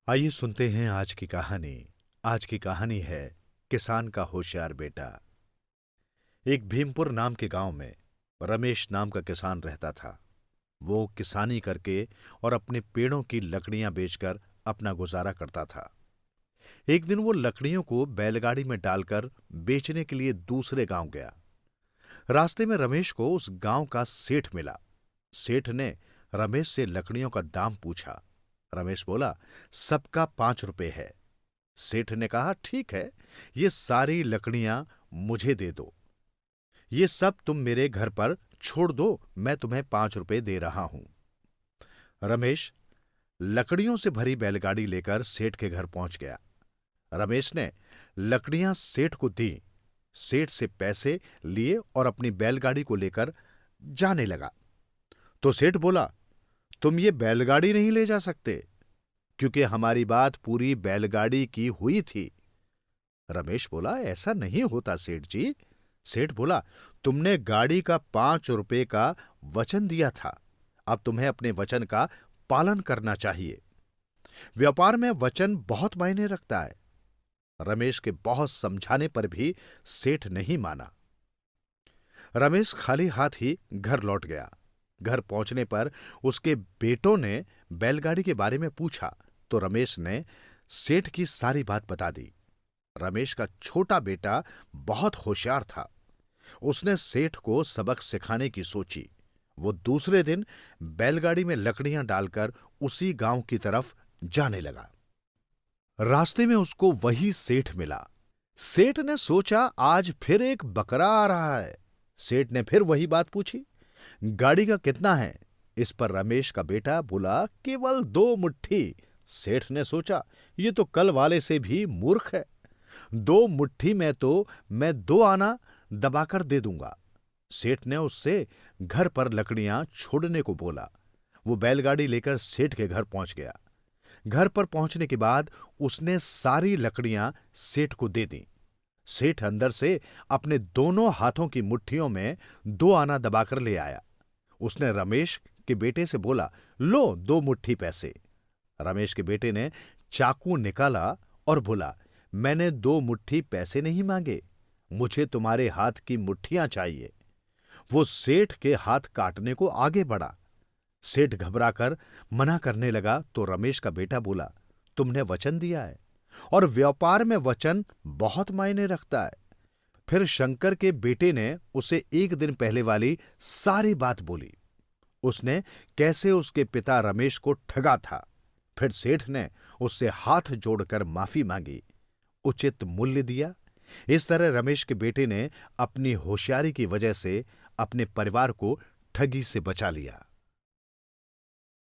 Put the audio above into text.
आइए सुनते हैं आज की कहानी। आज की कहानी है किसान का होशियार बेटा। एक भीमपुर नाम के गांव में रमेश नाम का किसान रहता था। वो किसानी करके और अपने पेड़ों की लकड़ियां बेचकर अपना गुजारा करता था। एक दिन वो लकड़ियों को बैलगाड़ी में डालकर बेचने के लिए दूसरे गांव गया। रास्ते में रमेश को उस गांव का सेठ मिला। सेठ ने रमेश से लकड़ियों का दाम पूछा। रमेश बोला, सबका 5 रुपए है। सेठ ने कहा, ठीक है, ये सारी लकड़ियां मुझे दे दो। ये सब तुम मेरे घर पर छोड़ दो, मैं तुम्हें 5 रुपए दे रहा हूं। रमेश लकड़ियों से भरी बैलगाड़ी लेकर सेठ के घर पहुंच गया। रमेश ने लकड़ियां सेठ को दी। सेठ से पैसे लिए और अपनी बैलगाड़ी को लेकर जाने लगा। तो सेठ बोला, तुम ये बैलगाड़ी नहीं ले जा सकते, क्योंकि हमारी बात पूरी बैलगाड़ी की हुई थी। रमेश बोला, ऐसा नहीं होता सेठ जी। सेठ बोला, तुमने गाड़ी का 5 रुपए का वचन दिया था, अब तुम्हें अपने वचन का पालन करना चाहिए। व्यापार में वचन बहुत मायने रखता है। रमेश के बहुत समझाने पर भी सेठ नहीं माना। रमेश खाली हाथ ही घर लौट गया। घर पहुंचने पर उसके बेटों ने बैलगाड़ी के बारे में पूछा तो रमेश ने सेठ की सारी बात बता दी। रमेश का छोटा बेटा बहुत होशियार था। उसने सेठ को सबक सिखाने की सोची। वो दूसरे दिन बैलगाड़ी में लकड़ियां डालकर उसी गांव की तरफ जाने लगा। रास्ते में उसको वही सेठ मिला। सेठ ने सोचा, आज फिर एक बकरा आ रहा है। सेठ ने फिर वही बात पूछी, गाड़ी का कितना है? इस पर रमेश का बेटा बोला, केवल 2 मुट्ठी। सेठ ने सोचा, ये तो कल वाले से भी मूर्ख है। 2 मुट्ठी में तो मैं 2 आना दबाकर दे दूंगा। सेठ ने उससे घर पर लकड़ियां छोड़ने को बोला। वो बैलगाड़ी लेकर सेठ के घर पहुंच गया। घर पर पहुंचने के बाद उसने सारी लकड़ियां सेठ को दे दी। सेठ अंदर से अपने दोनों हाथों की मुट्ठियों में 2 आना दबाकर ले आया। उसने रमेश के बेटे से बोला, लो 2 मुट्ठी पैसे। रमेश के बेटे ने चाकू निकाला और बोला, मैंने 2 मुट्ठी पैसे नहीं मांगे, मुझे तुम्हारे हाथ की मुट्ठियां चाहिए। वो सेठ के हाथ काटने को आगे बढ़ा। सेठ घबराकर मना करने लगा तो रमेश का बेटा बोला, तुमने वचन दिया है और व्यापार में वचन बहुत मायने रखता है। फिर शंकर के बेटे ने उसे एक दिन पहले वाली सारी बात बोली। उसने कैसे उसके पिता रमेश को ठगा था। फिर सेठ ने उससे हाथ जोड़कर माफी मांगी, उचित मूल्य दिया। इस तरह रमेश के बेटे ने अपनी होशियारी की वजह से अपने परिवार को ठगी से बचा लिया।